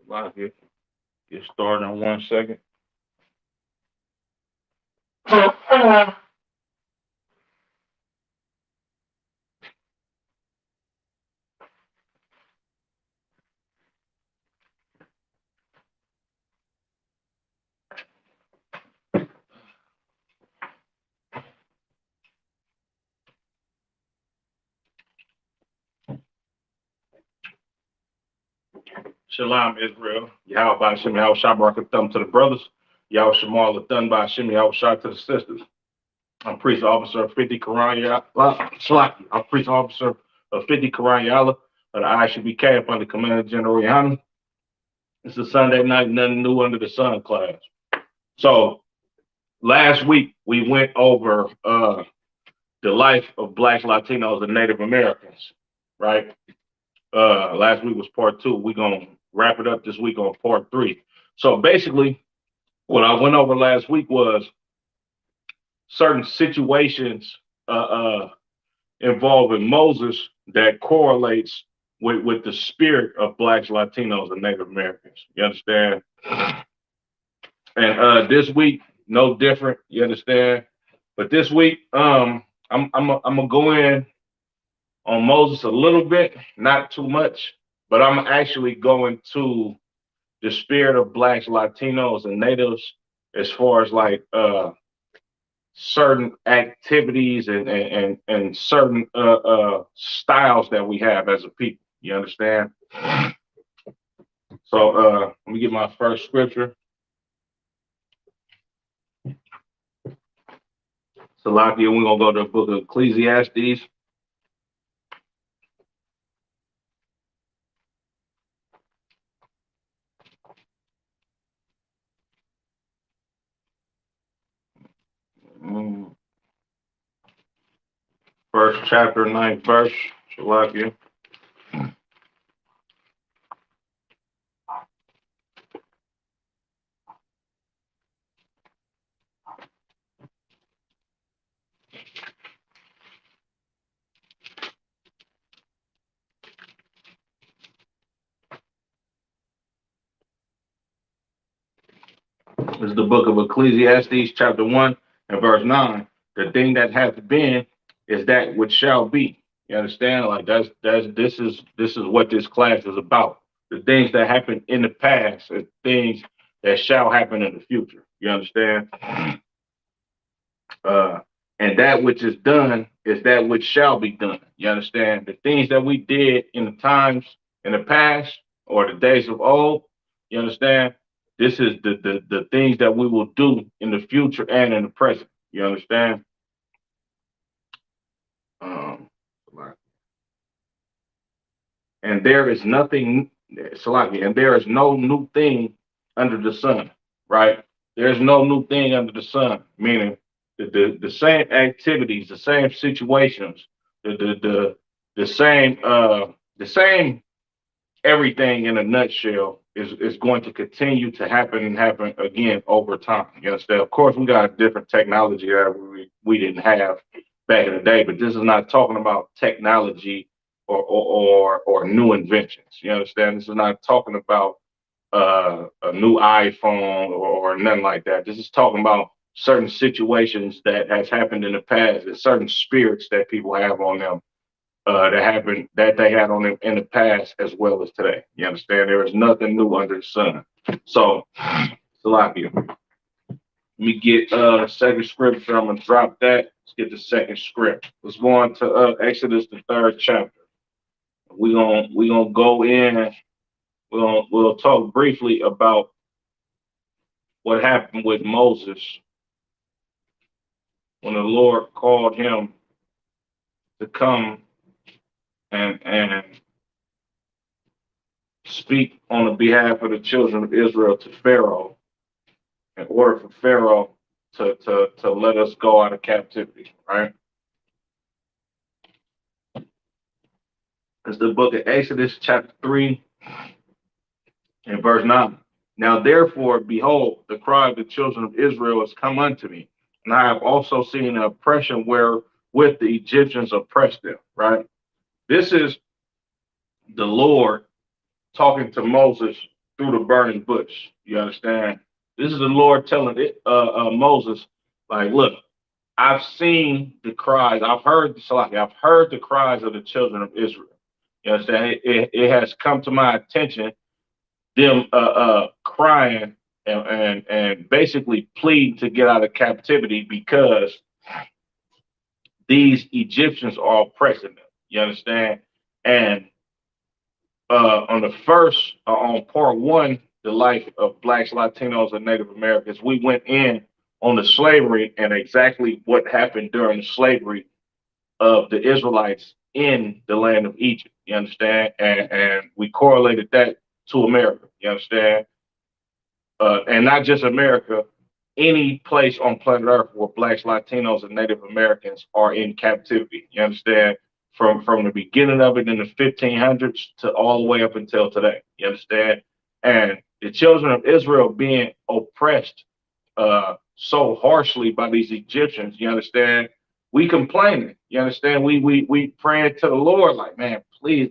Live here. Get started in 1 second. Shalom, Israel. Yahweh by Shem, Yahweh Shabrak thumb to the brothers. Yahweh Shamal Thun by Shem, Yahweh Shah to the sisters. I'm priest officer of 50 Quran Shalaki. I'm priest officer of 50 Quran Yala. But I should be capped under Commander General Yana. It's a Sunday night, nothing new under the sun class. So last week we went over the life of Blacks, Latinos, and Native Americans, right? Last week was part two. We're gonna wrap it up this week on part three. So basically, what I went over last week was certain situations involving Moses that correlates with the spirit of Blacks, Latinos, and Native Americans. You understand? And this week, no different. You understand? But this week, I'm gonna go in on Moses a little bit, not too much, but I'm actually going to the spirit of Blacks, Latinos, and Natives as far as like certain activities and certain styles that we have as a people. You understand? So let me get my first scripture. Salakia, we're gonna go to the book of Ecclesiastes. First chapter, 9th verse. Salakia. This is the book of Ecclesiastes, chapter 1 and verse 9. The thing that hath been is that which shall be. You understand? Like this is what this class is about. The things that happened in the past and things that shall happen in the future. You understand? Uh, and that which is done is that which shall be done. You understand? The things that we did in the times in the past or the days of old, you understand? This is the things that we will do in the future and in the present. You understand? Um, and there is nothing, Salaki, and there is no new thing under the sun, right? There's no new thing under the sun, meaning the same activities, the same situations, the same everything in a nutshell is going to continue to happen and happen again over time. You understand? Of course, we got different technology that we didn't have back in the day, but this is not talking about technology or new inventions. You understand? This is not talking about a new iPhone or nothing like that. This is talking about certain situations that has happened in the past and certain spirits that people have on them that they had on them in the past as well as today. You understand? There is nothing new under the sun. So, Salakia, let me get the second scripture. I'm gonna drop that. Let's get the second script. Let's go on to Exodus, the third chapter. We gonna go in. We'll talk briefly about what happened with Moses when the Lord called him to come and speak on the behalf of the children of Israel to Pharaoh in order for Pharaoh to let us go out of captivity, right? It's the book of Exodus, chapter 3, and verse 9. Now, therefore, behold, the cry of the children of Israel has come unto me, and I have also seen the oppression wherewith the Egyptians oppressed them, right? This is the Lord talking to Moses through the burning bush. You understand? This is the Lord telling Moses, like, look, I've seen the cries. I've heard the cries of the children of Israel. You understand? It has come to my attention them crying and basically pleading to get out of captivity because these Egyptians are oppressing them. You understand? And on the first, on part one, the life of blacks, Latinos, and Native Americans, we went in on the slavery and exactly what happened during the slavery of the Israelites in the land of Egypt. You understand? And we correlated that to America. You understand? And not just America, any place on planet Earth where blacks, Latinos, and Native Americans are in captivity. You understand? From the beginning of it in the 1500s to all the way up until today. You understand? And the children of Israel being oppressed so harshly by these Egyptians. You understand? We complaining. You understand? We praying to the Lord like, man, please,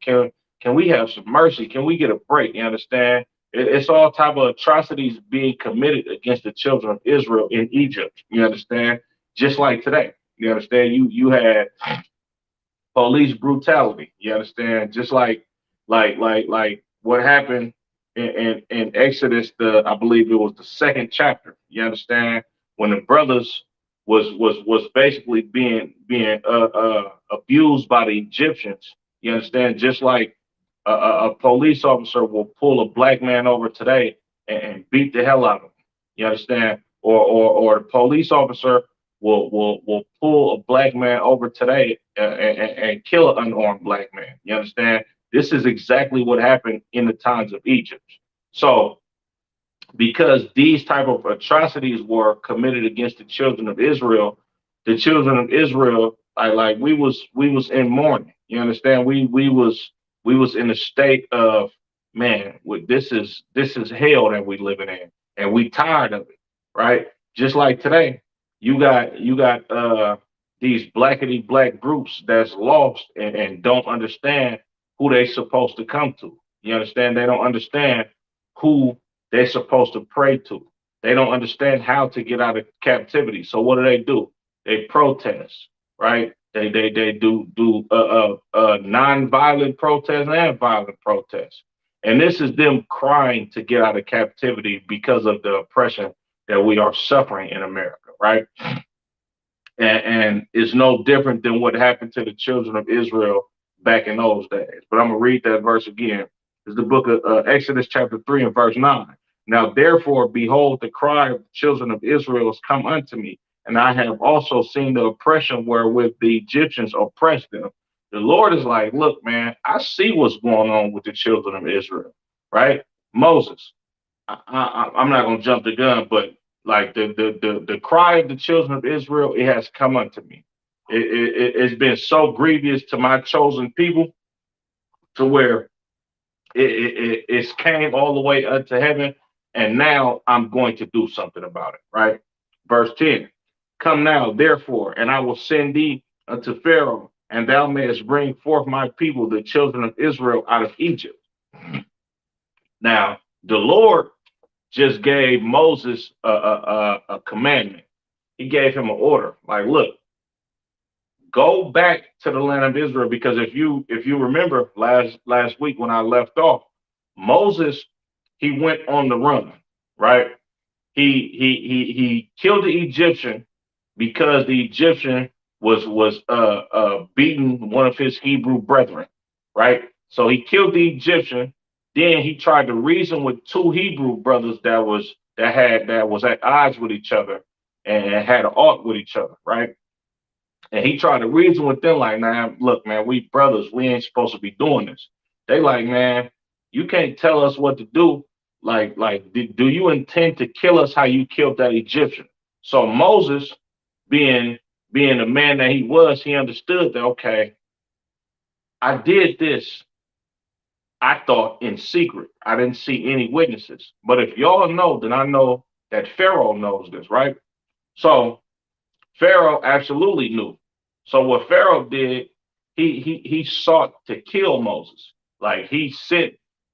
can we have some mercy? Can we get a break? You understand? It's all type of atrocities being committed against the children of Israel in Egypt. You understand? Just like today. You understand? You had police brutality. You understand? Just like what happened in Exodus, I believe it was the second chapter. You understand? When the brothers was basically being abused by the Egyptians. You understand? Just like a police officer will pull a black man over today and beat the hell out of him. You understand? Or the police officer will pull a black man over today and kill an unarmed black man. You understand? This is exactly what happened in the times of Egypt. So because these type of atrocities were committed against the children of Israel, we was in mourning. You understand? We was in a state of, man, this is hell that we living in, and we tired of it, right? Just like today, you got these blackety black groups that's lost and don't understand who they supposed to come to. You understand? They don't understand who they're supposed to pray to. They don't understand how to get out of captivity. So what do? They protest, right? They do non-violent protests and violent protests. And this is them crying to get out of captivity because of the oppression that we are suffering in America, right? And it's no different than what happened to the children of Israel back in those days. But I'm gonna read that verse again. It's the book of Exodus chapter 3 and verse 9. Now therefore, behold, the cry of the children of Israel has come unto me, and I have also seen the oppression wherewith the Egyptians oppressed them. The Lord is like, look, man, I see what's going on with the children of Israel, right? Moses, I'm not gonna jump the gun, but like the cry of the children of Israel, it has come unto me. It's been so grievous to my chosen people to where it's came all the way unto heaven, and now I'm going to do something about it. Right, verse 10. Come now, therefore, and I will send thee unto Pharaoh, and thou mayest bring forth my people, the children of Israel, out of Egypt. Now, the Lord just gave Moses a commandment. He gave him an order. Like, look, go back to the land of Israel, because if you remember last week when I left off, Moses, he went on the run, right? He killed the Egyptian because the Egyptian was beating one of his Hebrew brethren, right? So he killed the Egyptian. Then he tried to reason with two Hebrew brothers that was at odds with each other and had an art with each other, right? And he tried to reason with them like, nah, look, man, we brothers, we ain't supposed to be doing this. They like, man, you can't tell us what to do. Do you intend to kill us how you killed that Egyptian? So Moses, being being the man that he was, he understood that, okay, I did this, I thought in secret. I didn't see any witnesses. But if y'all know, then I know that Pharaoh knows this, right? So Pharaoh absolutely knew. So what Pharaoh did, he sought to kill Moses. Like he sent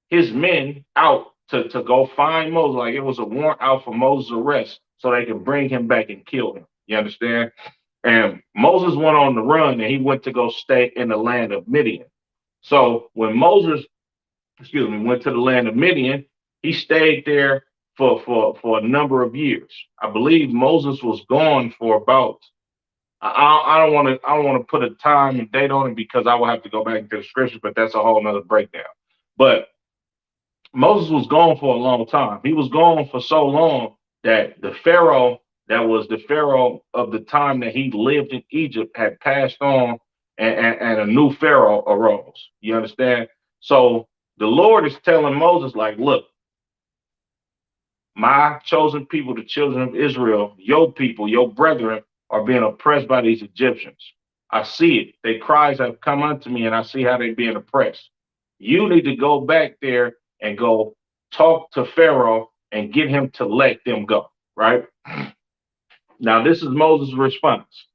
his men out to go find Moses. Like it was a warrant out for Moses' arrest so they could bring him back and kill him. You understand? And Moses went on the run and he went to go stay in the land of Midian. So when Moses, excuse me, went to the land of Midian, he stayed there for a number of years. I believe Moses was gone for about I don't want to put a time and date on it because I will have to go back into the scriptures, but that's a whole nother breakdown. But Moses was gone for a long time. He was gone for so long that the Pharaoh that was the Pharaoh of the time that he lived in Egypt had passed on and a new Pharaoh arose. You understand? So the Lord is telling Moses, like, look, my chosen people, the children of Israel, your people, your brethren, are being oppressed by these Egyptians. I see it. Their cries have come unto me, and I see how they're being oppressed. You need to go back there and go talk to Pharaoh and get him to let them go. Right? Now, this is Moses' response.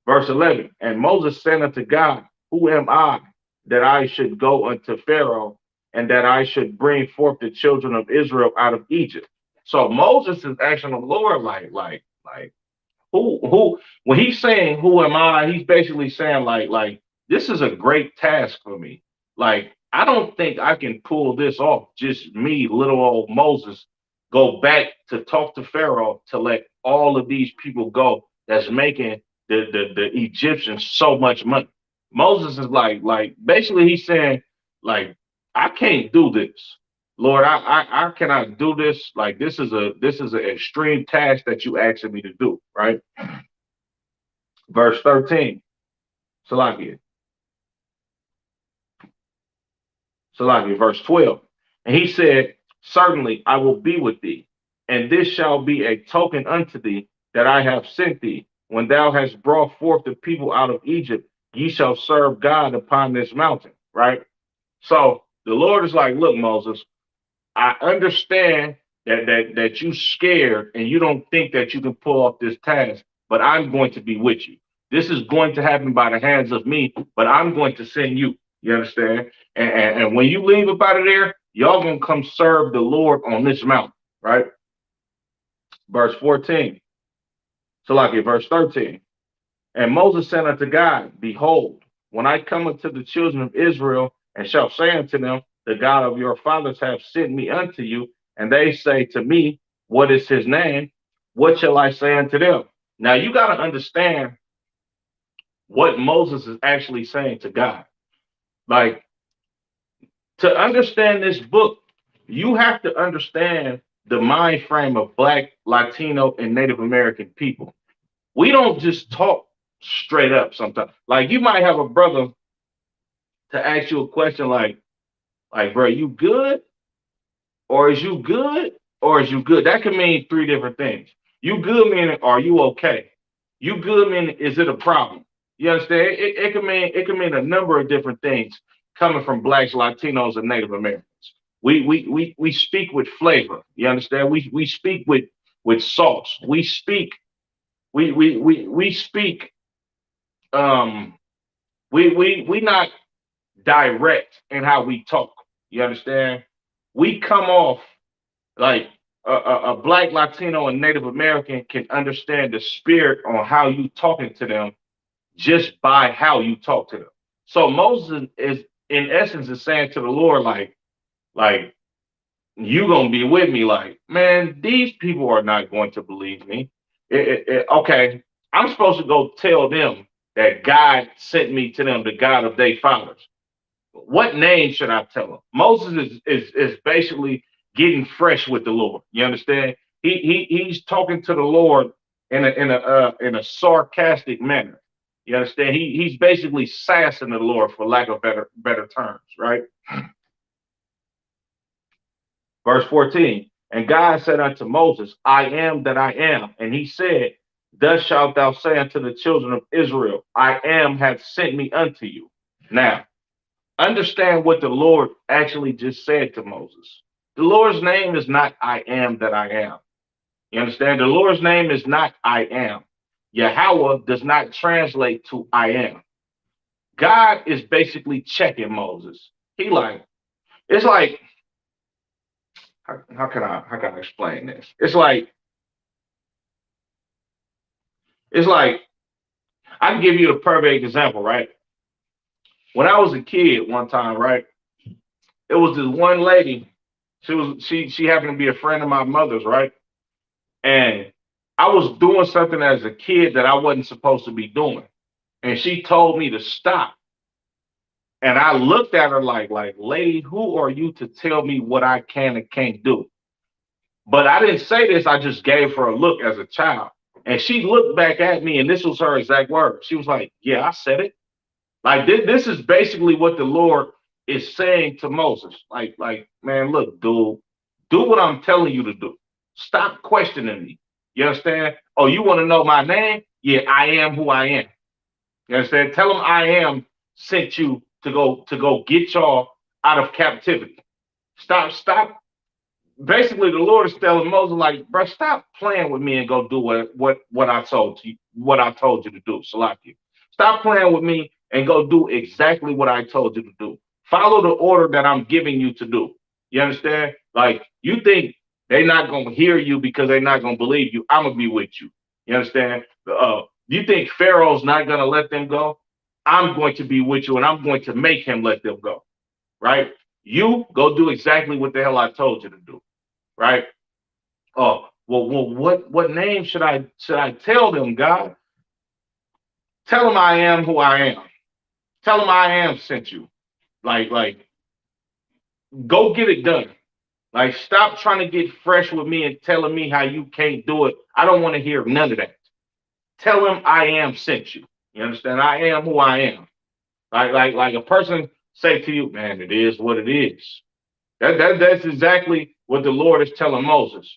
Verse 11. And Moses said unto God, who am I that I should go unto Pharaoh and that I should bring forth the children of Israel out of Egypt? So Moses is asking the Lord, like, who, when he's saying, who am I? He's basically saying, like, this is a great task for me. Like, I don't think I can pull this off. Just me, little old Moses, go back to talk to Pharaoh to let all of these people go that's making the Egyptians so much money. Moses is like basically he's saying, like, I can't do this. Lord, I cannot do this. Like this is an extreme task that you asking me to do, right? Verse 13. Salakia. Salakia, verse 12. And he said, certainly I will be with thee, and this shall be a token unto thee that I have sent thee. When thou hast brought forth the people out of Egypt, ye shall serve God upon this mountain, right? So the Lord is like, look, Moses, I understand that you scared and you don't think that you can pull off this task, but I'm going to be with you. This is going to happen by the hands of me, but I'm going to send you. You understand? And when you leave up out of there, y'all gonna come serve the Lord on this mountain, right? Verse 14. So like it, verse 13. And Moses said unto God, behold, when I come unto the children of Israel and shall say unto them, the God of your fathers have sent me unto you, and they say to me, what is his name? What shall I say unto them? Now you got to understand what Moses is actually saying to God. Like, to understand this book, you have to understand the mind frame of Black, Latino, and Native American people. We don't just talk straight up sometimes. Like you might have a brother to ask you a question like, bro, you good? Or is you good? Or is you good? That can mean three different things. You good meaning are you okay? You good meaning is it a problem? You understand? It can mean a number of different things coming from Blacks, Latinos, and Native Americans. We speak with flavor. You understand? We speak with sauce. We speak we not direct in how we talk. You understand? We come off like a Black, Latino, and Native American can understand the spirit on how you talking to them just by how you talk to them. So Moses is in essence is saying to the Lord, like you gonna be with me. Like, man, these people are not going to believe me. Okay, I'm supposed to go tell them that God sent me to them, the God of their fathers. What name should I tell them? Moses is basically getting fresh with the Lord. You understand? He's talking to the Lord in a sarcastic manner. You understand? He's basically sassing the Lord for lack of better terms, right? Verse 14. And God said unto Moses, I am that I am. And he said, thus shalt thou say unto the children of Israel, I am hath sent me unto you. Now, understand what the Lord actually just said to Moses. The Lord's name is not I am that I am. You understand? The Lord's name is not I am. Yahweh does not translate to I am. God is basically checking Moses. It's like how can I explain this? It's like I can give you the perfect example, right? When I was a kid one time, right, it was this one lady. She happened to be a friend of my mother's, right? And I was doing something as a kid that I wasn't supposed to be doing. And she told me to stop. And I looked at her like, lady, who are you to tell me what I can and can't do? But I didn't say this, I just gave her a look as a child. And she looked back at me, and this was her exact word. She was like, yeah, I said it. Like this is basically what the Lord is saying to Moses. Man, look, dude, do what I'm telling you to do. Stop questioning me. You understand? Oh, you want to know my name? Yeah, I am who I am. You understand? Tell them I am sent you to go get y'all out of captivity. Stop. Basically, the Lord is telling Moses, like, bro, stop playing with me and go do what I told you to do. Salaki. Stop playing with me and go do exactly what I told you to do. Follow the order that I'm giving you to do. You understand? Like, you think they're not gonna hear you because they're not gonna believe you. I'm gonna be with you. You understand? You think Pharaoh's not gonna let them go? I'm going to be with you, and I'm going to make him let them go. Right? You go do exactly what the hell I told you to do. Right? Oh, well, what name should I tell them, God? Tell them I am who I am. Tell them I am sent you. Like, go get it done. Like, stop trying to get fresh with me and telling me how you can't do it. I don't want to hear none of that. Tell them I am sent you. You understand? I am who I am. Like a person say to you, man, it is what it is. That's exactly what the Lord is telling Moses,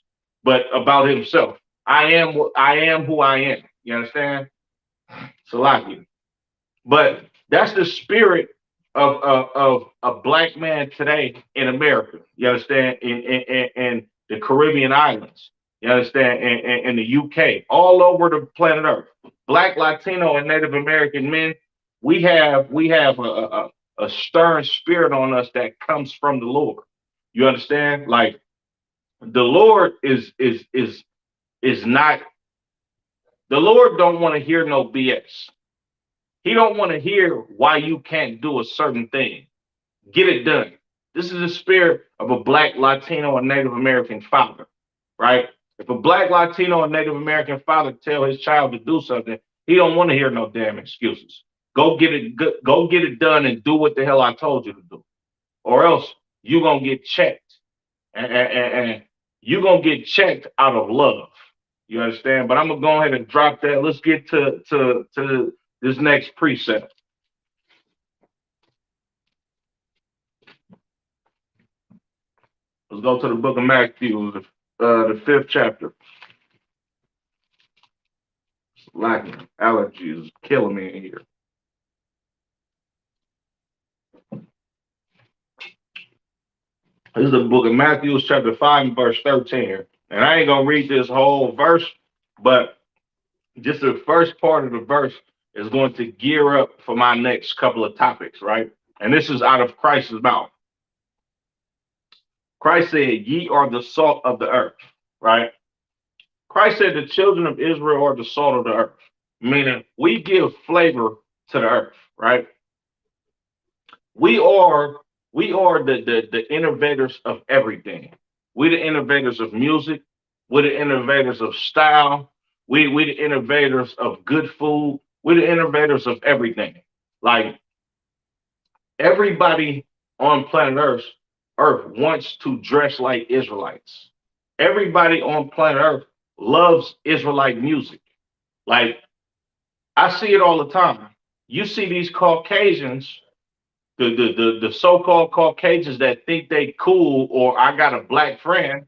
but about himself. I am who I am. You understand? Salaki. But that's the spirit of a black man today in America. You understand? In the Caribbean islands. You understand? In the UK, all over the planet Earth. Black, Latino, and Native American men, we have a stern spirit on us that comes from the Lord. You understand? Like the Lord is not the Lord don't want to hear no BS. He don't want to hear why you can't do a certain thing. Get it done. This is the spirit of a black, Latino, and Native American father, right? If a black, Latino, and Native American father tell his child to do something, he don't want to hear no damn excuses. Go get it done and do what the hell I told you to do, or else you gonna get checked, and you gonna get checked out of love. You understand? But I'm gonna go ahead and drop that. Let's get to this next precept. Let's go to the book of Matthew, the fifth chapter. Like allergies killing me in here. This is the book of Matthew, chapter 5, and verse 13. And I ain't gonna read this whole verse, but just the first part of the verse is going to gear up for my next couple of topics, right? And this is out of Christ's mouth. Christ said, "Ye are the salt of the earth," right? Christ said, "The children of Israel are the salt of the earth," meaning we give flavor to the earth, right? We are we are the innovators of everything. We the innovators of music. We're the innovators of style. We the innovators of good food. We're the innovators of everything. Like everybody on planet Earth wants to dress like Israelites. Everybody on planet Earth loves Israelite music. Like I see it all the time. You see these Caucasians, the so-called Caucasians that think they cool or I got a black friend,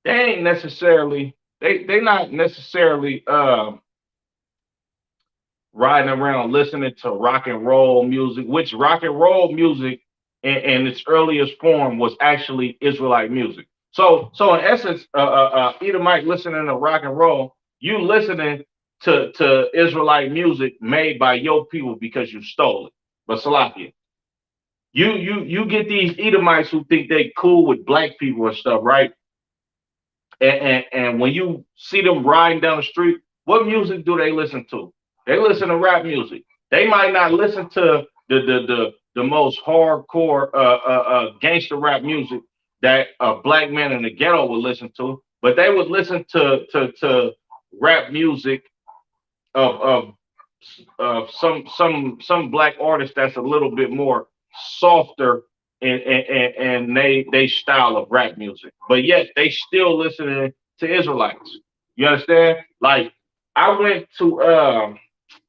they ain't necessarily they not necessarily riding around listening to rock and roll music, which rock and roll music in its earliest form was actually Israelite music. So in essence, Edomite listening to rock and roll, you listening to Israelite music made by your people because you stole it. But Salakia, You get these Edomites who think they cool with black people and stuff, right? And when you see them riding down the street, what music do they listen to? They listen to rap music. They might not listen to the most hardcore gangster rap music that a black man in the ghetto would listen to, but they would listen to rap music of some black artists that's a little bit more softer and they style of rap music, but yet they still listening to Israelites. You understand? Like I went to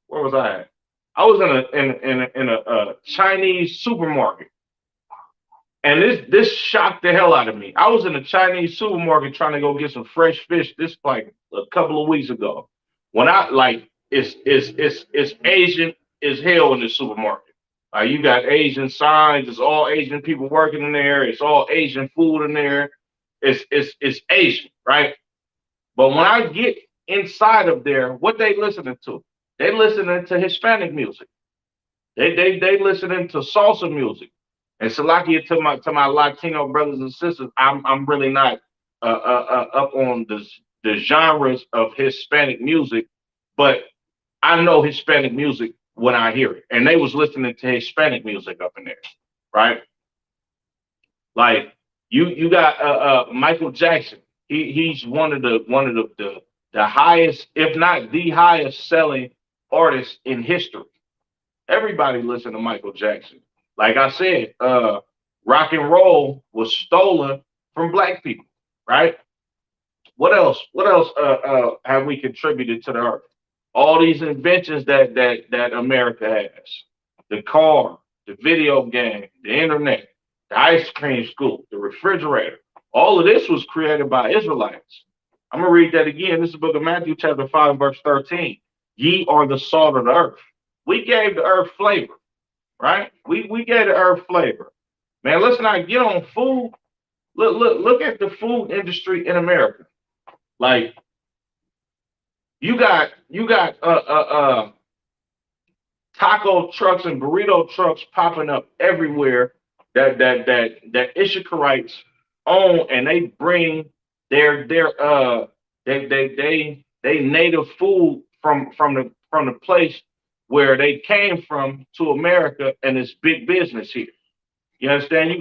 where was I at? I was in a Chinese supermarket, and this shocked the hell out of me. I was in a Chinese supermarket trying to go get some fresh fish. This like a couple of weeks ago. When I like it's Asian as hell in the supermarket. You got Asian signs. It's all Asian people working in there. It's all Asian food in there. It's Asian, right? But when I get inside of there, what they listening to? They listening to Hispanic music. They listening to salsa music. And Salakia to my Latino brothers and sisters, I'm really not up on the genres of Hispanic music, but I know Hispanic music when I hear it. And they was listening to Hispanic music up in there, right? Like you got Michael Jackson. He's one of the highest, if not the highest selling artists in history. Everybody listen to Michael Jackson. Like I said, rock and roll was stolen from black people, right? What else? What else have we contributed to the earth? All these inventions that America has: the car, the video game, the internet, the ice cream scoop, the refrigerator. All of this was created by Israelites. I'm gonna read that again. This is the book of Matthew, chapter 5, verse 13. Ye are the salt of the earth. We gave the earth flavor, right? We gave the earth flavor. Man, let's not get on food. Look at the food industry in America. Like you got taco trucks and burrito trucks popping up everywhere that Ishikarites own, and they bring their they native food from the place where they came from to America, and it's big business here. You understand? You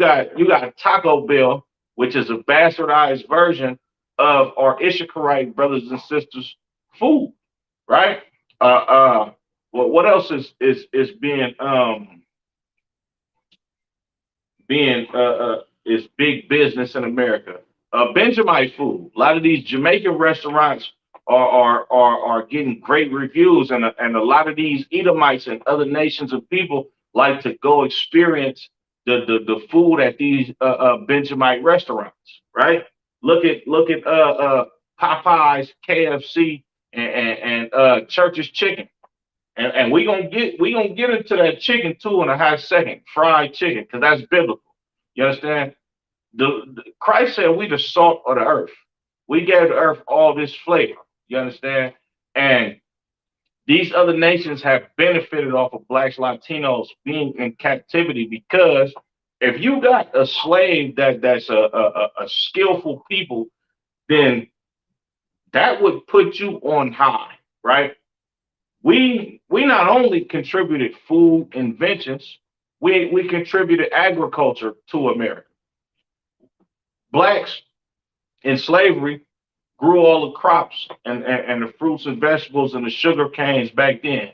got Taco Bell, which is a bastardized version of our Ishikarite brothers and sisters food, right? What else is being is big business in America? Benjamite food. A lot of these Jamaican restaurants are getting great reviews, and a lot of these Edomites and other nations of people like to go experience the food at these Benjamite restaurants, right? Look at Popeyes, KFC, and Church's Chicken. And we gonna get into that chicken too in a hot second, fried chicken, because that's biblical. You understand? The Christ said we the salt of the earth. We gave the earth all this flavor. You understand? And these other nations have benefited off of blacks, Latinos being in captivity, because if you got a slave that's a skillful people, then that would put you on high, right? We not only contributed food inventions, we contributed agriculture to America. Blacks in slavery grew all the crops and the fruits and vegetables and the sugar canes back then.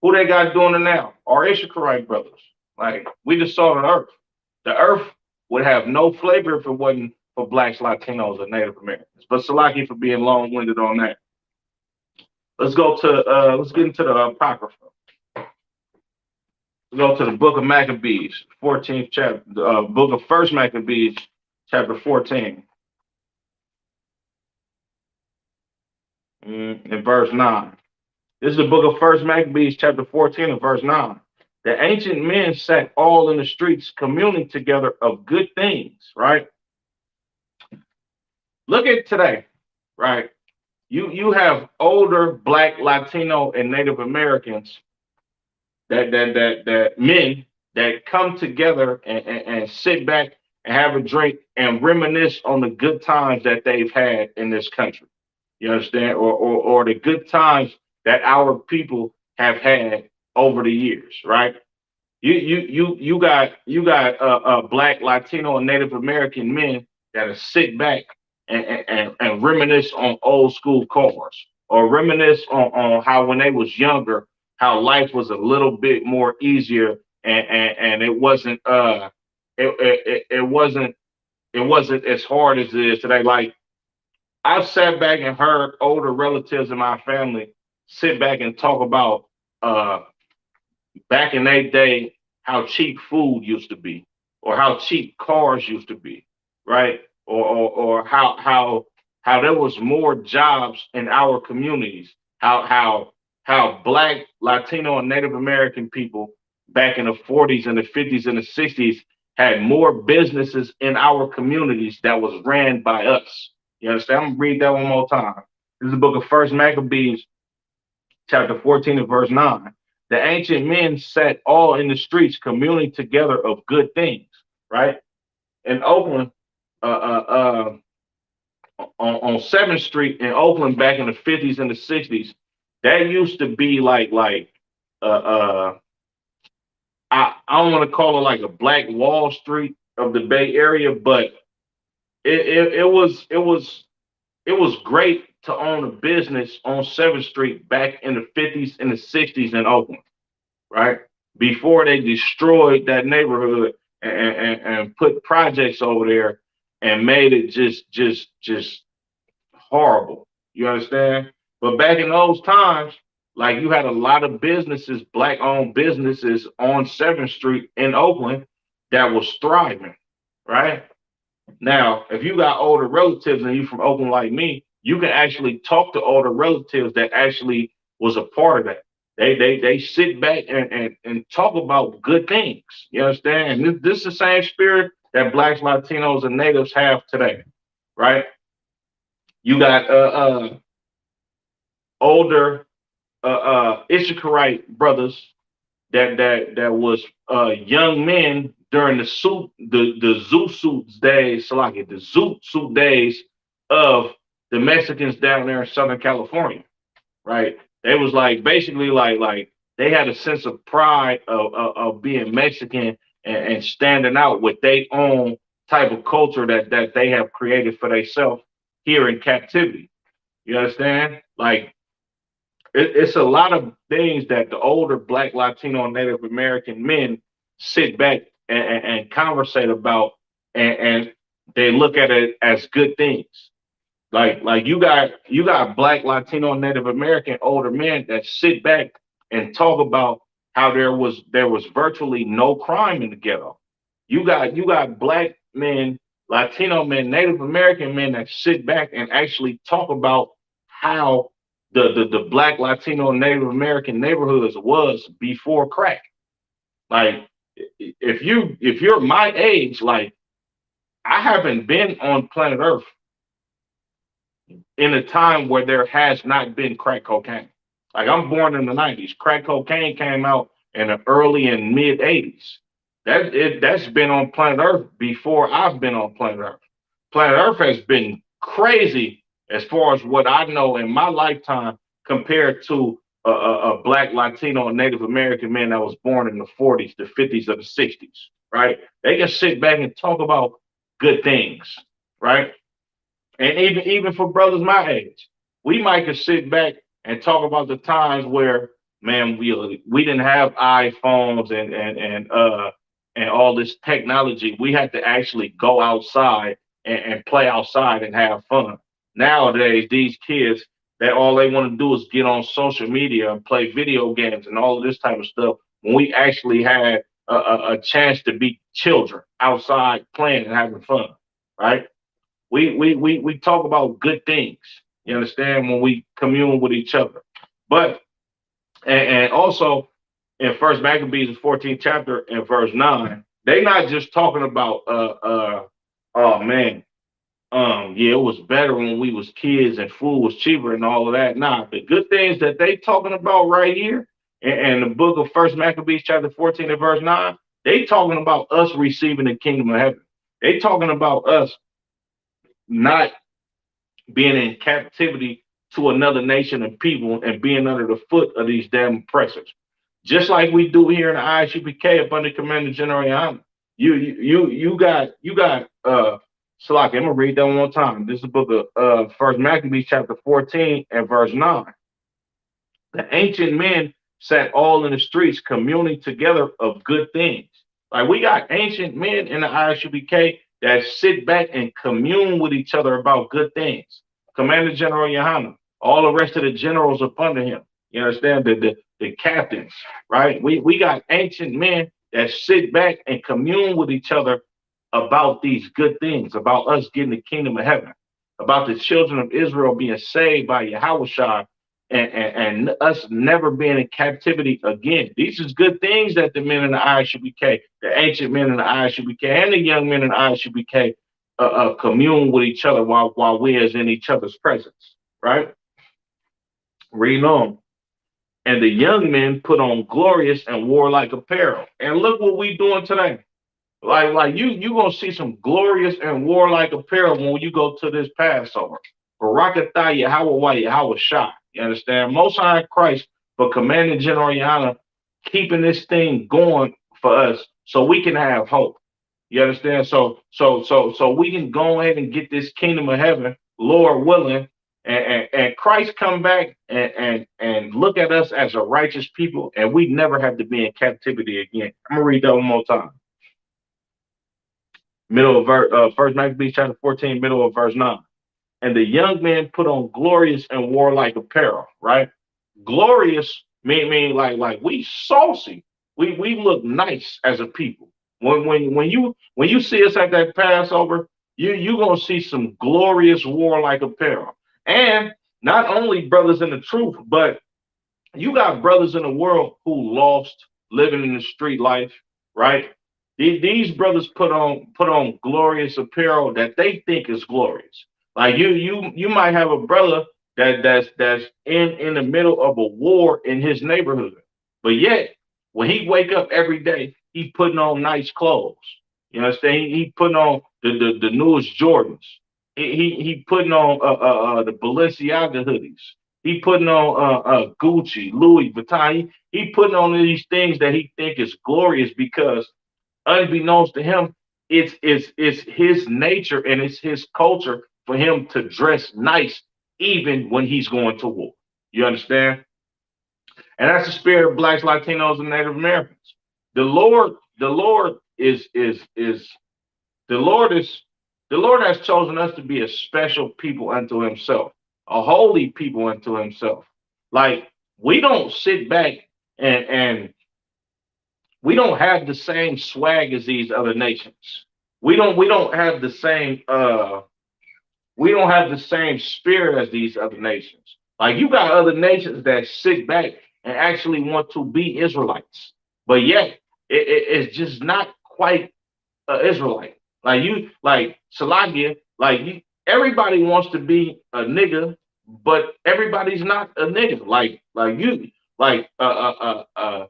Who they got doing it now? Our Ishikarite brothers. Like, we just saw the earth. The earth would have no flavor if it wasn't for blacks, Latinos, and Native Americans. But Salaki for being long-winded on that. Let's get into the Apocrypha. Let's go to the book of Maccabees, 14th chapter, book of First Maccabees, chapter 14. In verse 9. This is the book of First Maccabees, chapter 14, and verse 9. The ancient men sat all in the streets, communing together of good things, right? Look at today, right? You have older black, Latino, and Native Americans that men that come together and sit back and have a drink and reminisce on the good times that they've had in this country. You understand? Or the good times that our people have had over the years, right? You got black, Latino, and Native American men that'll sit back and reminisce on old school cars, or reminisce on how when they was younger, how life was a little bit more easier, and it wasn't it wasn't as hard as it is today. Like, I've sat back and heard older relatives in my family sit back and talk about uh back in their day, how cheap food used to be, or how cheap cars used to be, right? Or how there was more jobs in our communities, how black, Latino, and Native American people back in the 40s and the 50s and the 60s had more businesses in our communities that was ran by us. You understand? I'm gonna read that one more time. This is the book of First Maccabees, chapter 14 and verse 9. The ancient men sat all in the streets, communing together of good things, right? In Oakland, on 7th Street in Oakland back in the 50s and the 60s, that used to be like uh, uh, I don't want to call it like a Black Wall Street of the Bay Area, but it was great to own a business on 7th Street back in the 50s and the 60s in Oakland, right? Before they destroyed that neighborhood and put projects over there and made it just horrible. You understand? But back in those times, like, you had a lot of businesses, black owned businesses on 7th Street in Oakland that was thriving, right? Now, if you got older relatives and you from Oakland like me, you can actually talk to older relatives that actually was a part of that. They sit back and talk about good things. You understand? And this is the same spirit that blacks, Latinos, and natives have today, right? You got older Issacharite brothers that was young men during the Zoot Suits days, so like the Zoot Suit days of the Mexicans down there in Southern California, right? They was like basically like they had a sense of pride of being Mexican and standing out with their own type of culture that they have created for themselves here in captivity. You understand? Like, it's a lot of things that the older Black, Latino, and Native American men sit back and conversate about, and they look at it as good things. Like you got Black, Latino, and Native American older men that sit back and talk about how there was virtually no crime in the ghetto. You got Black men, Latino men, Native American men that sit back and actually talk about how the Black, Latino, and Native American neighborhoods was before crack. Like, if you're my age, like, I haven't been on planet Earth in a time where there has not been crack cocaine. Like, I'm born in the 90s. Crack cocaine came out in the early and mid 80s. That's been on planet Earth before I've been on planet Earth. Planet Earth has been crazy as far as what I know in my lifetime compared to a Black, Latino, and Native American man that was born in the 40s, the 50s, or the 60s, right? They can sit back and talk about good things, right? And even for brothers my age, we might could sit back and talk about the times where, man, we didn't have iPhones and all this technology. We had to actually go outside and play outside and have fun. Nowadays, these kids, that all they want to do is get on social media and play video games and all of this type of stuff. When we actually had a chance to be children outside playing and having fun, right? We talk about good things. You understand, when we commune with each other. But and also in First Maccabees, the 14th chapter and verse 9, they not just talking about oh man, yeah, it was better when we was kids and food was cheaper and all of that. Nah, the good things that they talking about right here in the book of First Maccabees chapter 14 and verse 9, They talking about us receiving the kingdom of heaven. They talking about us not being in captivity to another nation and people and being under the foot of these damn oppressors. Just like we do here in the ISUPK up under Commander General Yana. You got Salaki, I'm gonna read that one more time. This is the book of First Maccabees chapter 14 and verse 9. The ancient men sat all in the streets communing together of good things. Like we got ancient men in the ISUBK that sit back and commune with each other about good things. Commander General Yohana, all the rest of the generals up under him. You understand the captains, right? We got ancient men that sit back and commune with each other about these good things, about us getting the kingdom of heaven, about the children of Israel being saved by Yahweh and us never being in captivity again. These is good things that the men in the ISUBK, the ancient men in the ISUBK, and the young men in the ISUBK commune with each other while we is in each other's presence, right? Reading on. And the young men put on glorious and warlike apparel. And look what we doing today. Like you gonna see some glorious and warlike apparel when you go to this Passover. Barakatah Yahweh Yahweh Shah. You understand? Most High Christ for commanding General Yana, keeping this thing going for us so we can have hope. You understand? So we can go ahead and get this kingdom of heaven, Lord willing, and Christ come back and look at us as a righteous people, and we never have to be in captivity again. I'm gonna read that one more time. Middle of First Maccabees chapter 14, middle of verse 9. And the young men put on glorious and warlike apparel, right? Glorious mean like we saucy. We look nice as a people. When you see us at that Passover, you gonna see some glorious warlike apparel. And not only brothers in the truth, but you got brothers in the world who lost living in the street life, right? These brothers put on glorious apparel that they think is glorious. Like you might have a brother that's in the middle of a war in his neighborhood, but yet when he wake up every day, he putting on nice clothes. You understand? He putting on the newest Jordans. He putting on the Balenciaga hoodies. He putting on Gucci, Louis Vuitton. He putting on these things that he think is glorious because unbeknownst to him, it's his nature and it's his culture for him to dress nice even when he's going to war. You understand? And that's the spirit of blacks, Latinos, and Native Americans. The Lord is the Lord is the Lord has chosen us to be a special people unto himself, a holy people unto himself. Like we don't sit back and we don't have the same swag as these other nations. We don't have the same we don't have the same spirit as these other nations. Like you got other nations that sit back and actually want to be Israelites, but yet it's just not quite Israelite. Like you, like Salakia, like everybody wants to be a nigga, but everybody's not a nigga. Like you, like a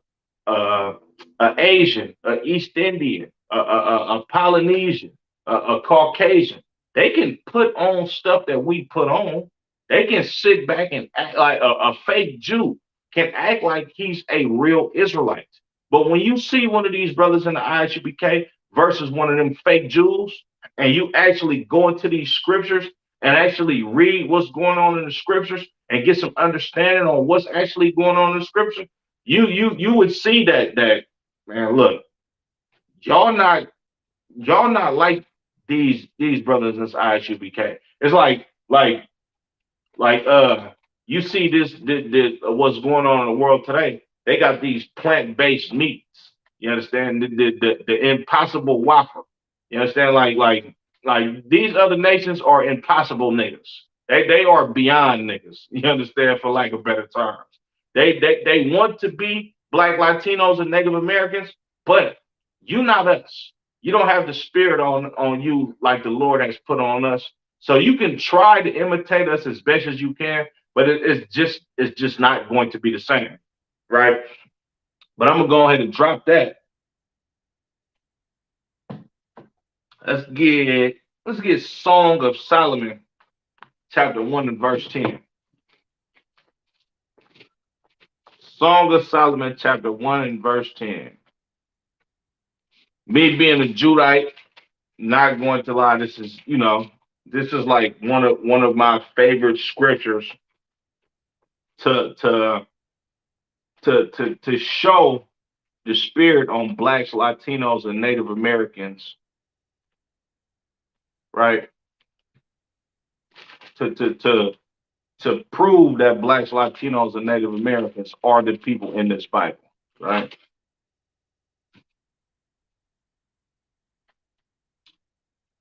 Asian, a East Indian, a Polynesian, a Caucasian. They can put on stuff that we put on. They can sit back and act like a fake Jew can act like he's a real Israelite. But when you see one of these brothers in the ISUBK versus one of them fake Jews, and you actually go into these scriptures and actually read what's going on in the scriptures and get some understanding on what's actually going on in the scripture, you would see that man, look, y'all not y'all not like these brothers in this ISUBK. It's like you see this what's going on in the world today. They got these plant-based meats. You understand the impossible waffle. You understand like these other nations are impossible niggas. They are beyond niggas. You understand, for lack of better terms. They want to be black Latinos and Native Americans, but you not us. You don't have the spirit on you like the Lord has put on us. So you can try to imitate us as best as you can, but it's just not going to be the same, right? But I'm gonna go ahead and drop that. Let's get Song of Solomon, chapter 1 and verse 10. Song of Solomon, chapter 1 and verse 10. Me being a Judite, not going to lie, this is like one of my favorite scriptures to to to show the spirit on blacks, Latinos, and Native Americans, right? To prove that blacks, Latinos, and Native Americans are the people in this Bible, right?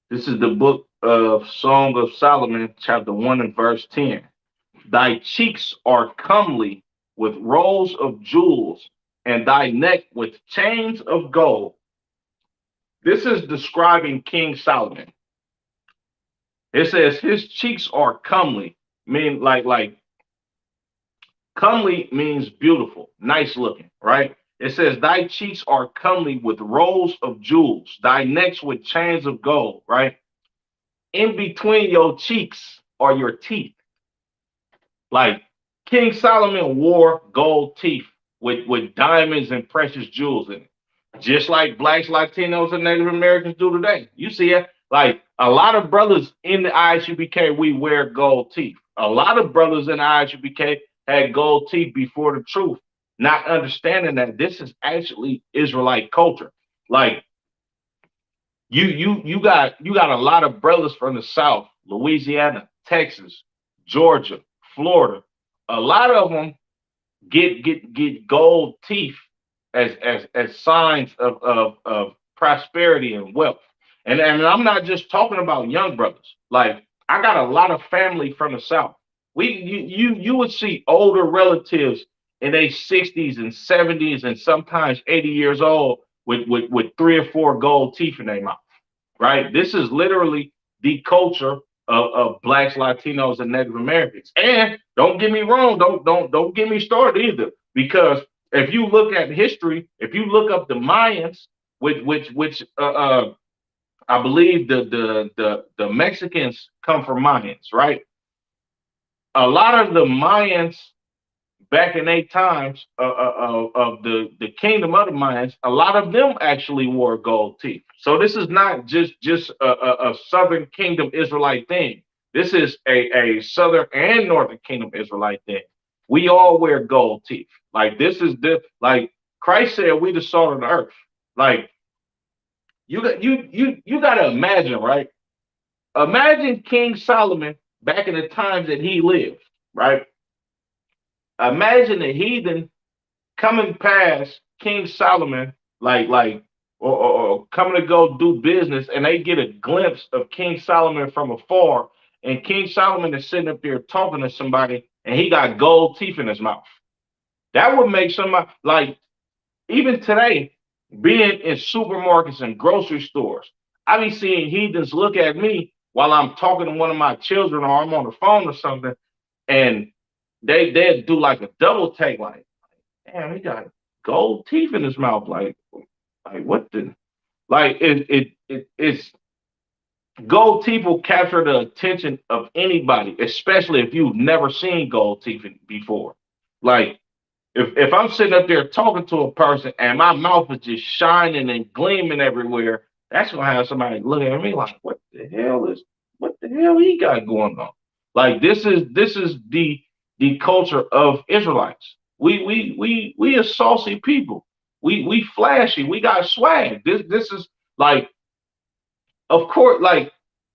This is the book of Song of Solomon, chapter 1 and verse 10. Thy cheeks are comely with rows of jewels, and thy neck with chains of gold. This is describing King Solomon. It says his cheeks are comely, mean like comely means beautiful, nice looking, right? It says thy cheeks are comely with rows of jewels, thy necks with chains of gold, right? In between your cheeks are your teeth. Like King Solomon wore gold teeth with diamonds and precious jewels in it, just like blacks, Latinos, and Native Americans do today. You see it. Like a lot of brothers in the ISUPK, we wear gold teeth. A lot of brothers in the ISUPK had gold teeth before the truth, not understanding that this is actually Israelite culture. Like you got a lot of brothers from the South, Louisiana, Texas, Georgia, Florida. A lot of them get gold teeth as signs of prosperity and wealth. And I'm not just talking about young brothers. Like I got a lot of family from the South. You would see older relatives in their 60s and 70s and sometimes 80 years old with three or four gold teeth in their mouth, right? This is literally the culture of blacks, Latinos, and Native Americans. And don't get me wrong, don't get me started either, because if you look at history, if you look up the Mayans, which I believe the Mexicans come from Mayans, right? A lot of the Mayans back in eight times of the kingdom of the Mayans, a lot of them actually wore gold teeth. So this is not just a Southern Kingdom Israelite thing. This is a Southern and Northern Kingdom Israelite thing. We all wear gold teeth. Like this is like Christ said, we the salt of the earth. Like you got to imagine, right? Imagine King Solomon back in the times that he lived, right? Imagine a heathen coming past King Solomon, or coming to go do business, and they get a glimpse of King Solomon from afar, and King Solomon is sitting up there talking to somebody, and he got gold teeth in his mouth. That would make somebody like even today, being in supermarkets and grocery stores, I be seeing heathens look at me while I'm talking to one of my children or I'm on the phone or something, and they do like a double take, like, damn, he got gold teeth in his mouth. Like what the like it's gold teeth will capture the attention of anybody, especially if you've never seen gold teeth before. Like if I'm sitting up there talking to a person and my mouth is just shining and gleaming everywhere, that's gonna have somebody looking at me like, what the hell he got going on? Like this is the culture of Israelites. We a saucy people. We flashy. We got swag. This is like, of course, like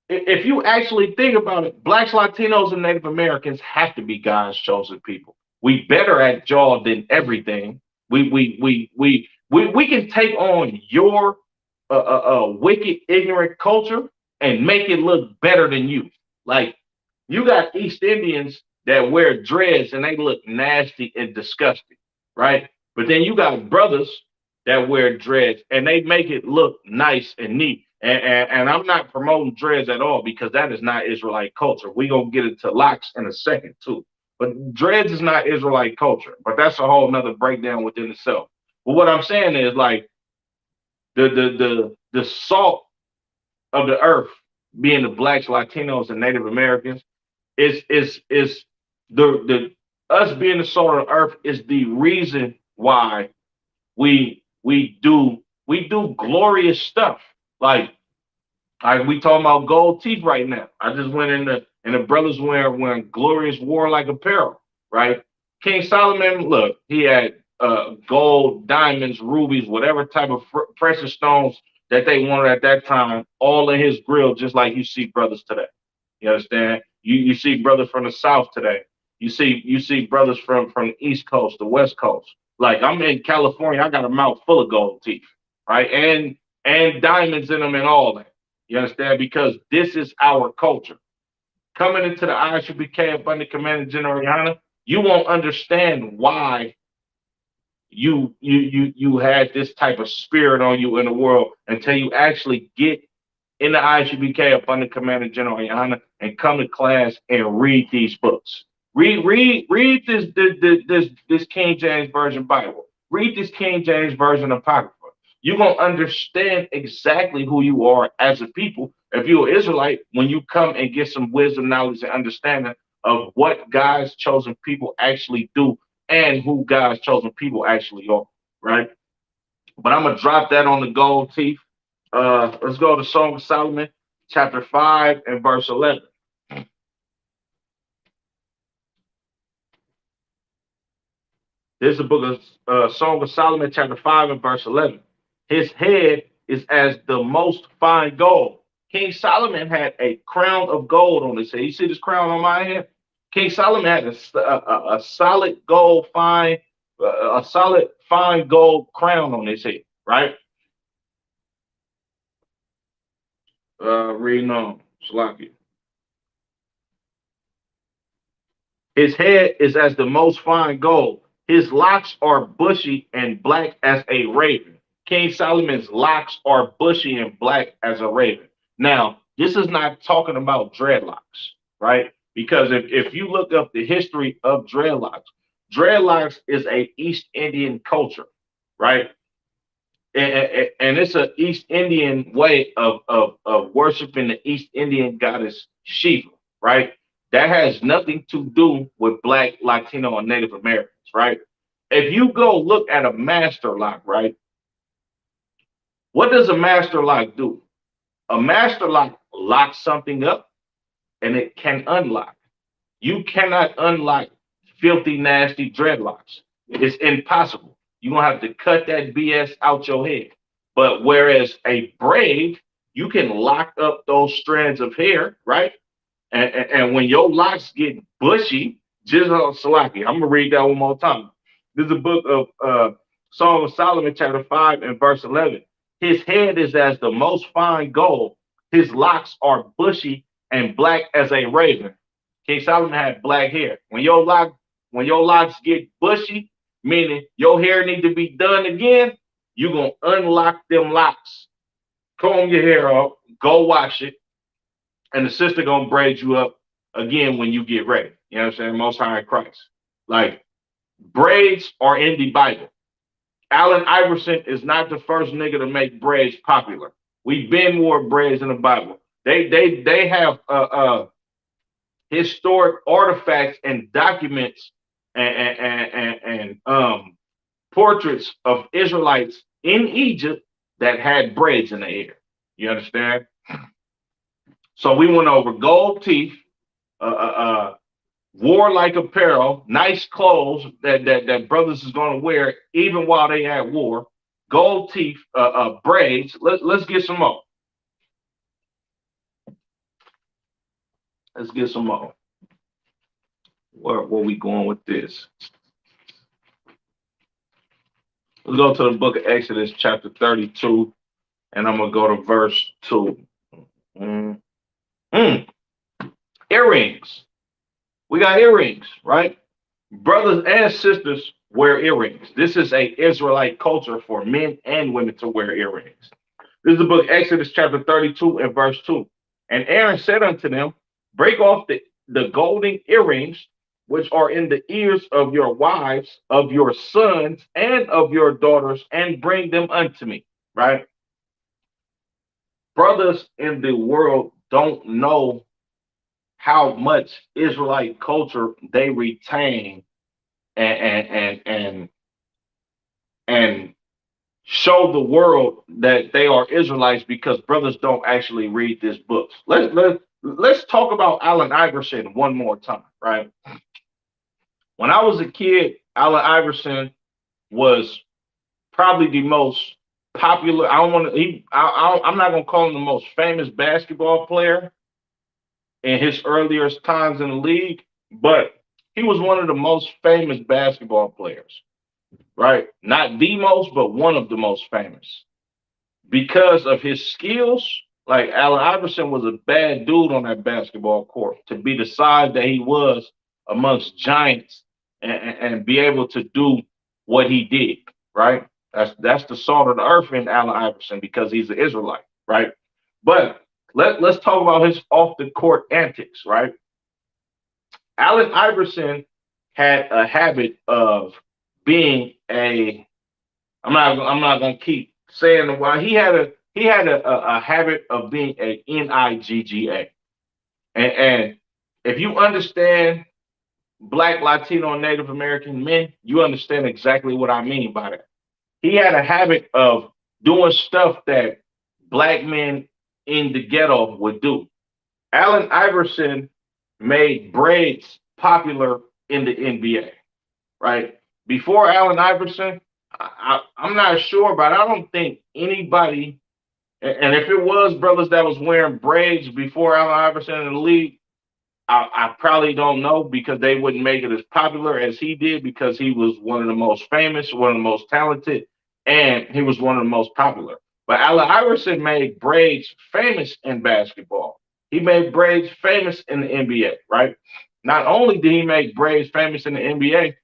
if you actually think about it, blacks, Latinos, and Native Americans have to be God's chosen people. We better at y'all than everything. We can take on your wicked, ignorant culture and make it look better than you. Like you got East Indians that wear dreads and they look nasty and disgusting, right? But then you got brothers that wear dreads and they make it look nice and neat. And I'm not promoting dreads at all because that is not Israelite culture. We're gonna get into locks in a second too. But dreads is not Israelite culture. But that's a whole nother breakdown within itself. But what I'm saying is like the salt of the earth, being the blacks, Latinos, and Native Americans, is the us being the salt of the earth is the reason why we do glorious stuff. Like we talking about gold teeth right now. I just went in the brothers wearing glorious warlike apparel, right? King Solomon, look, he had gold, diamonds, rubies, whatever type of precious stones that they wanted at that time, all in his grill, just like you see brothers today. You understand? You see brothers from the South today. You see brothers from the East Coast, the West Coast. Like I'm in California, I got a mouth full of gold teeth, right? And diamonds in them and all that. You understand? Because this is our culture. Coming into the ISUBK up under Commander General Yana, you won't understand why you had this type of spirit on you in the world until you actually get in the ISUBK up under Commander General Yana and come to class and read these books. Read this King James Version Bible. Read this King James Version Apocrypha. You're gonna understand exactly who you are as a people. If you're an Israelite, when you come and get some wisdom, knowledge, and understanding of what God's chosen people actually do and who God's chosen people actually are, right? But I'm gonna drop that on the gold teeth. Let's go to Song of Solomon, chapter 5 and verse 11. This is the book of Song of Solomon, chapter 5 and verse 11. His head is as the most fine gold. King Solomon had a crown of gold on his head. You see this crown on my head? King Solomon had a solid gold fine, a solid fine gold crown on his head, right? Reading on, Slocky. His head is as the most fine gold. His locks are bushy and black as a raven. King Solomon's locks are bushy and black as a raven. Now, this is not talking about dreadlocks, right? Because if you look up the history of dreadlocks, dreadlocks is a East Indian culture, right? And it's an East Indian way of worshiping the East Indian goddess Shiva, right? That has nothing to do with Black, Latino, and Native Americans, right? If you go look at a master lock, right? What does a master lock do? A master lock locks something up and it can unlock. You cannot unlock filthy, nasty dreadlocks. It's impossible. You're gonna have to cut that BS out your head. But whereas a braid, you can lock up those strands of hair, right? And when your locks get bushy, just on Salaki, I'm gonna read that one more time. This is a book of Song of Solomon, chapter 5 and verse 11. His head is as the most fine gold. His locks are bushy and black as a raven. King Solomon had black hair. When your locks get bushy, meaning your hair need to be done again, you're gonna unlock them locks. Comb your hair off, go wash it, and the sister gonna braid you up again when you get ready. You know what I'm saying? Most High in Christ. Like braids are in the Bible. Allen Iverson is not the first nigga to make braids popular. We've been wore braids in the Bible. They have historic artifacts and documents and portraits of Israelites in Egypt that had braids in the hair. You understand? So we went over gold teeth, warlike apparel, nice clothes that brothers is gonna wear even while they at war, gold teeth, braids. Let's get some more. Let's get some more. Where we going with this? Let's go to the book of Exodus, chapter 32, and I'm gonna go to verse 2. Mm. Mm. Earrings. We got earrings, right? Brothers and sisters wear earrings. This is a Israelite culture for men and women to wear earrings. This is the book of Exodus, chapter 32, and verse 2. And Aaron said unto them, break off the golden earrings which are in the ears of your wives, of your sons, and of your daughters, and bring them unto me. Right? brothers in the world don't know how much Israelite culture they retain and and show the world that they are Israelites because brothers don't actually read this book. Let's talk about Allen Iverson one more time, right? When I was a kid, Allen Iverson was probably the most popular. I don't want to. I'm not gonna call him the most famous basketball player in his earlier times in the league, but he was one of the most famous basketball players, right? Not the most, but one of the most famous because of his skills. Like Allen Iverson was a bad dude on that basketball court to be the size that he was amongst giants and be able to do what he did, right? That's the salt of the earth in Allen Iverson because he's an Israelite, right? But let's talk about his off the court antics, right? Allen Iverson had a habit of being a I'm not gonna keep saying why he had a habit of being a NIGGA. And if you understand Black, Latino, and Native American men, you understand exactly what I mean by that. He had a habit of doing stuff that black men in the ghetto would do. Allen Iverson made braids popular in the NBA, right? Before Allen Iverson, I'm not sure, but I don't think anybody, and if it was brothers that was wearing braids before Allen Iverson in the league, I probably don't know because they wouldn't make it as popular as he did because he was one of the most famous, one of the most talented, and he was one of the most popular. But Allen Iverson made braids famous in basketball. He made braids famous in the NBA, right? Not only did he make braids famous in the NBA,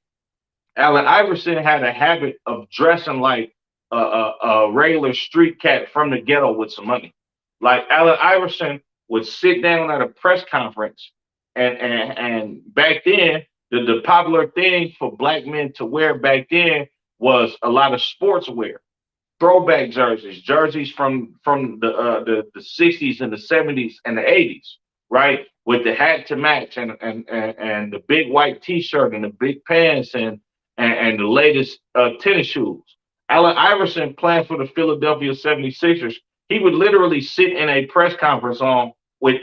Allen Iverson had a habit of dressing like a regular street cat from the ghetto with some money. Like Allen Iverson would sit down at a press conference, and back then the popular thing for black men to wear back then was a lot of sportswear, throwback jerseys, jerseys from the 60s and the 70s and the 80s, right? With the hat to match and the big white t-shirt and the big pants and the latest tennis shoes. Allen Iverson playing for the Philadelphia 76ers. He would literally sit in a press conference on with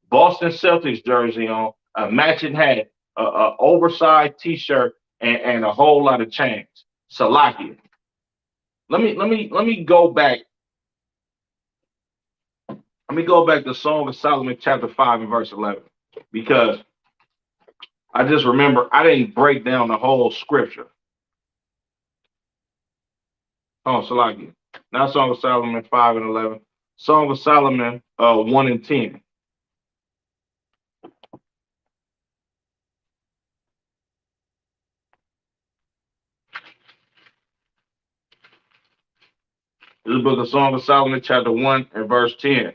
Boston Celtics jersey on, a matching hat, a oversized t-shirt, and a whole lot of chains. Salakia. Let me go back. Let me go back to Song of Solomon, chapter 5 and verse 11, because I just remember I didn't break down the whole scripture. Oh, Salakia. Now Song of Solomon 5 and 11. Song of Solomon 1 and 10. This is the book of Song of Solomon, chapter 1 and verse 10.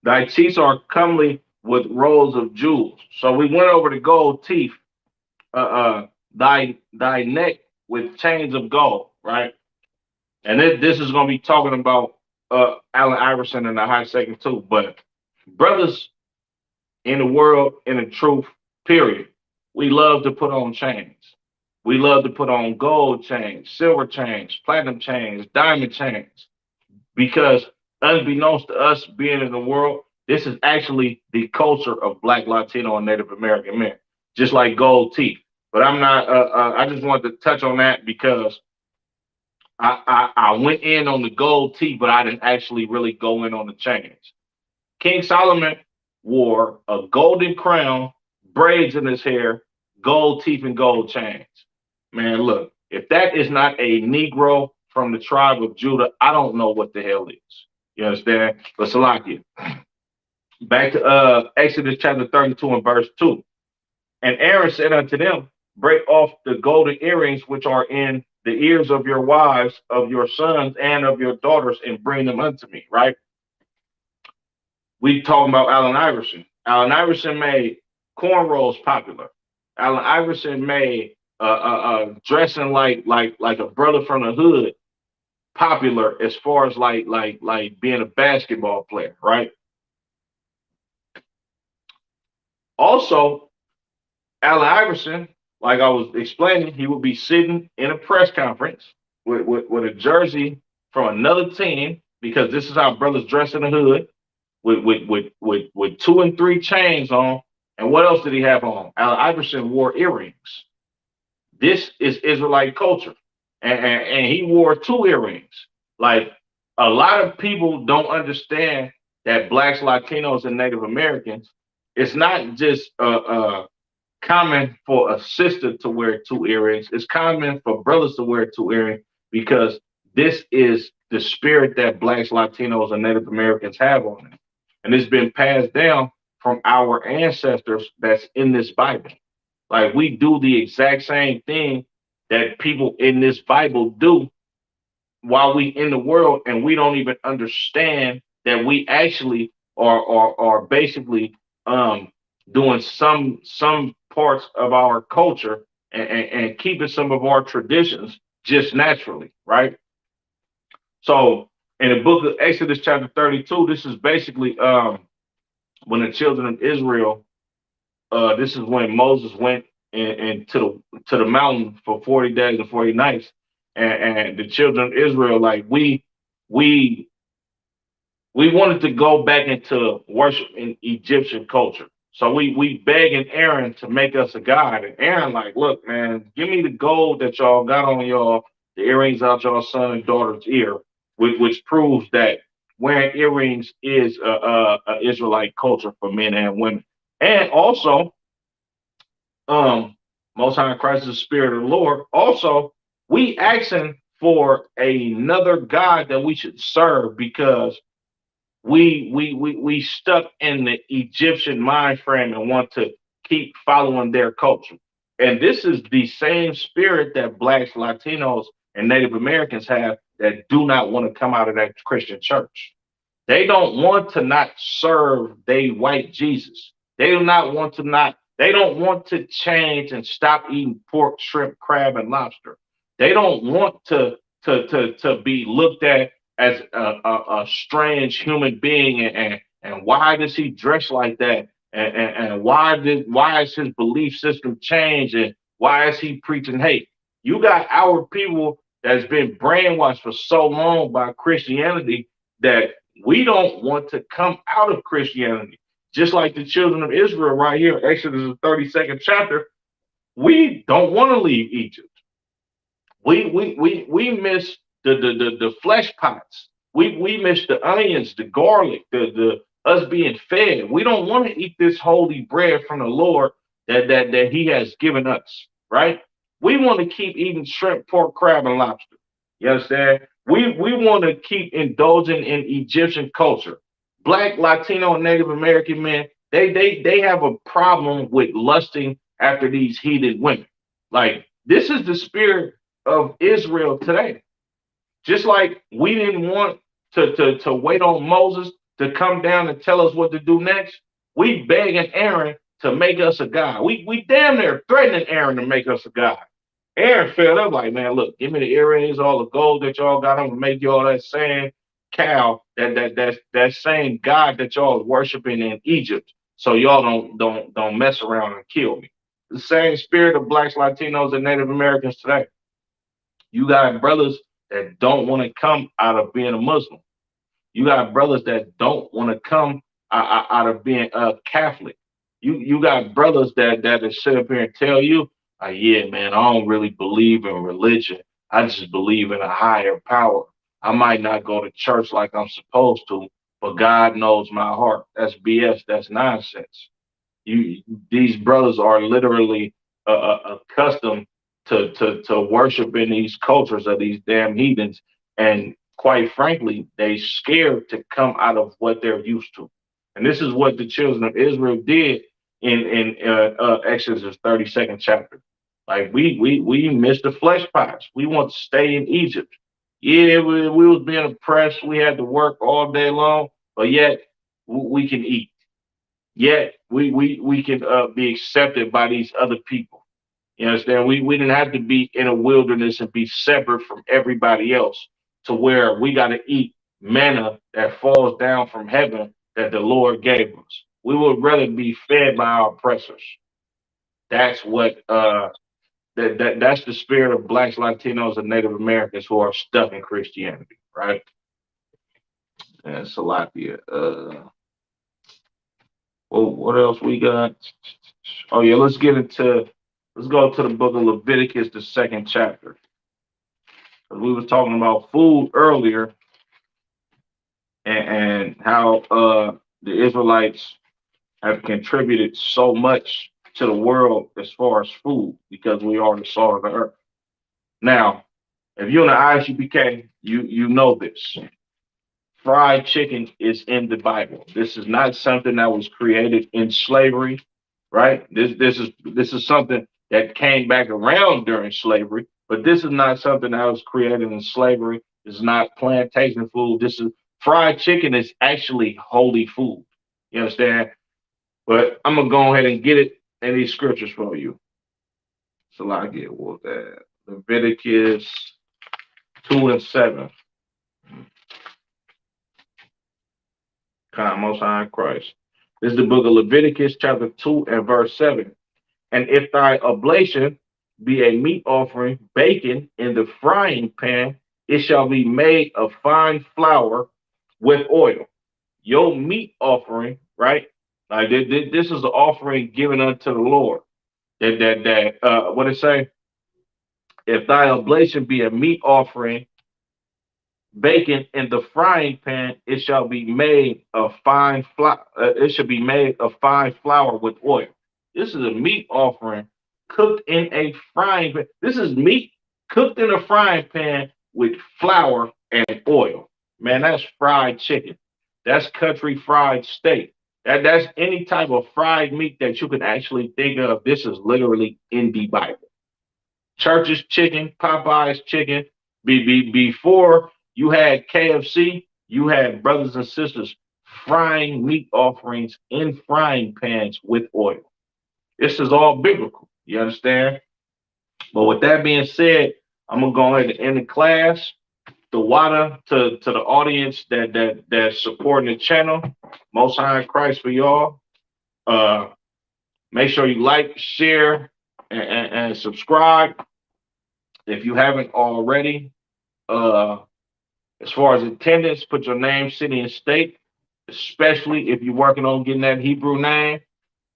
Thy teeth are comely with rows of jewels. So we went over the gold teeth. Thy neck with chains of gold, right? And this is going to be talking about Allen Iverson and the high second too. But brothers in the world, in the truth, period, we love to put on chains. We love to put on gold chains, silver chains, platinum chains, diamond chains, because unbeknownst to us being in the world, this is actually the culture of Black, Latino, and Native American men, just like gold teeth. But I'm not. I just wanted to touch on that because I went in on the gold teeth, but I didn't actually really go in on the chains. King Solomon wore a golden crown, braids in his hair, gold teeth, and gold chains. Man, look, if that is not a Negro from the tribe of Judah, I don't know what the hell is. You understand? But Salakia, back to Exodus chapter 32 and verse 2. And Aaron said unto them, break off the golden earrings which are in the ears of your wives, of your sons, and of your daughters, and bring them unto me, right? We talking about Allen Iverson. Allen Iverson made cornrows popular. Allen Iverson made dressing like a brother from the hood popular as far as like being a basketball player, right? Also, Allen Iverson, like I was explaining, he would be sitting in a press conference with a jersey from another team because this is how brothers dress in the hood with two and three chains on. And what else did he have on? Allen Iverson wore earrings. This is Israelite culture. And he wore two earrings. Like a lot of people don't understand that blacks, Latinos, and Native Americans, it's not just common for a sister to wear two earrings. It's common for brothers to wear two earrings because this is the spirit that blacks, Latinos, and Native Americans have on it. And it's been passed down from our ancestors that's in this Bible. Like we do the exact same thing that people in this Bible do while we in the world, and we don't even understand that we actually are basically um doing some parts of our culture and keeping some of our traditions just naturally, right? So in the book of Exodus chapter 32, this is basically when the children of Israel, this is when Moses went and to the mountain for 40 days and 40 nights. And the children of Israel, like we we wanted to go back into worship in Egyptian culture. So we begging Aaron to make us a god. And Aaron, like, look, man, give me the gold that y'all got on y'all, the earrings out y'all son and daughter's ear, which proves that wearing earrings is a Israelite culture for men and women. And also, um, Most High Christ is the Spirit of the Lord. Also, we asking for another God that we should serve because we stuck in the Egyptian mind frame and want to keep following their culture. And this is the same spirit that blacks, Latinos, and Native Americans have that do not want to come out of that Christian church. They don't want to not serve they white Jesus. They do not want to not, they don't want to change and stop eating pork, shrimp, crab, and lobster. They don't want to be looked at as a strange human being and why does he dress like that? And why is his belief system changed and why is he preaching hate? You got our people that's been brainwashed for so long by Christianity that we don't want to come out of Christianity. Just like the children of Israel right here, Exodus the 32nd chapter, we don't want to leave Egypt. We miss the flesh pots. We miss the onions, the garlic, the us being fed. We don't want to eat this holy bread from the Lord that He has given us, right? We want to keep eating shrimp, pork, crab, and lobster. You understand? We want to keep indulging in Egyptian culture. Black, Latino, and Native American men, they have a problem with lusting after these heathen women. Like this is the spirit of Israel today. Just like we didn't want to wait on Moses to come down and tell us what to do next, we begging Aaron to make us a god. We damn near threatening Aaron to make us a god. Aaron fed up like, man, look, give me the earrings, all the gold that y'all got. I'm gonna make y'all that same cow, that same God that y'all is worshiping in Egypt. So y'all don't mess around and kill me. The same spirit of blacks, Latinos, and Native Americans today. You got brothers that don't want to come out of being a Muslim. You got brothers that don't want to come out of being a Catholic. You got brothers that sit up here and tell you, yeah, man, I don't really believe in religion. I just believe in a higher power. I might not go to church like I'm supposed to, but God knows my heart. That's BS. That's nonsense. You These brothers are literally accustomed to worshiping these cultures of these damn heathens, and quite frankly, they scared to come out of what they're used to. And this is what the children of Israel did in Exodus 32nd chapter. Like we missed the flesh pots. We want to stay in Egypt. Yeah, we was being oppressed. We had to work all day long, but yet we can eat. Yet we can be accepted by these other people. You understand? We didn't have to be in a wilderness and be separate from everybody else. to where we got to eat manna that falls down from heaven that the Lord gave us. We would rather be fed by our oppressors. That's what that's the spirit of blacks, Latinos, and Native Americans who are stuck in Christianity, right? And Salakia. Well, what else we got? Oh yeah, let's go to the book of Leviticus, the second chapter. We was talking about food earlier, and how the Israelites have contributed so much to the world as far as food because we are the salt of the earth. Now, if you're in the ISUPK, you know this. Fried chicken is in the Bible. This is not something that was created in slavery, right? This is something that came back around during slavery, but this is not something that was created in slavery. It's not plantation food. This is fried chicken is actually holy food. You understand? But I'm gonna go ahead and get it in these scriptures for you. So I get what that Leviticus 2:7. Kind of Most High Christ. This is the book of Leviticus, chapter 2 and verse 7. And if thy oblation be a meat offering baken in the frying pan, it shall be made of fine flour with oil. Your meat offering, right? Like this is the offering given unto the Lord. What it say? If thy oblation be a meat offering baken in the frying pan, it shall be made of fine flour. It should be made of fine flour with oil. This is a meat offering cooked in a frying pan. This is meat cooked in a frying pan with flour and oil. Man, that's fried chicken. That's country fried steak. That's any type of fried meat that you can actually think of. This is literally in the Bible. Church's chicken, Popeye's chicken. Before you had KFC, you had brothers and sisters frying meat offerings in frying pans with oil. This is all biblical. You understand? But with that being said, I'm gonna go ahead and end the class. The water to the audience that's supporting the channel. Most High in Christ for y'all. Make sure you like, share, and subscribe if you haven't already. As far as attendance, put your name, city, and state, especially if you're working on getting that Hebrew name.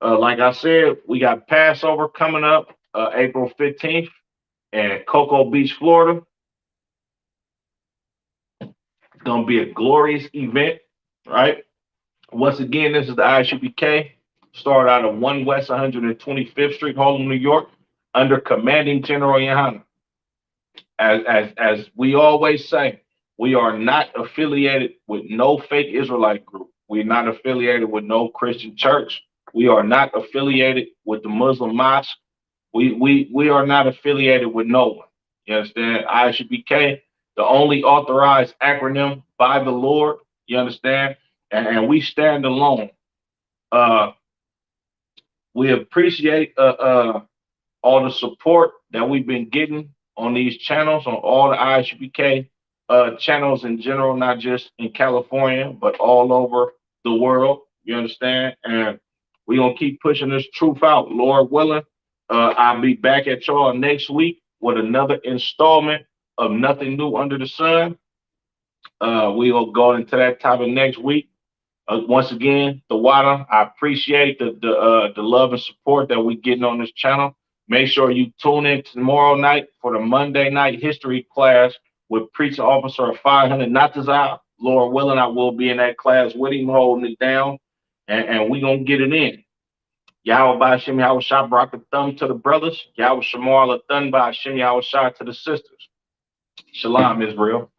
Like I said, we got Passover coming up April 15th in Cocoa Beach, Florida. It's going to be a glorious event, right? Once again, this is the ISUPK. Start out of 1 West 125th Street, Harlem, New York, under Commanding General Yohana. As we always say, we are not affiliated with no fake Israelite group. We're not affiliated with no Christian church. We are not affiliated with the Muslim mosque. We are not affiliated with no one. You understand? ISUPK, the only authorized acronym by the Lord. You understand? And we stand alone. We appreciate all the support that we've been getting on these channels, on all the ISUPK channels in general, not just in California, but all over the world. You understand? And we're going to keep pushing this truth out, Lord willing. I'll be back at y'all next week with another installment of Nothing New Under the Sun. We'll go into that topic next week. Once again, the water, I appreciate the love and support that we're getting on this channel. Make sure you tune in tomorrow night for the Monday night history class with Preacher Officer of 500 Natazah. Lord willing, I will be in that class with him, holding it down, and we're going to get it in. Yahweh Ba'Shem Yahweh Shah brought the thumb to the brothers. Yahweh Shamar Lathan Ba'Shem Yahweh Shah to the sisters. Shalom, Israel.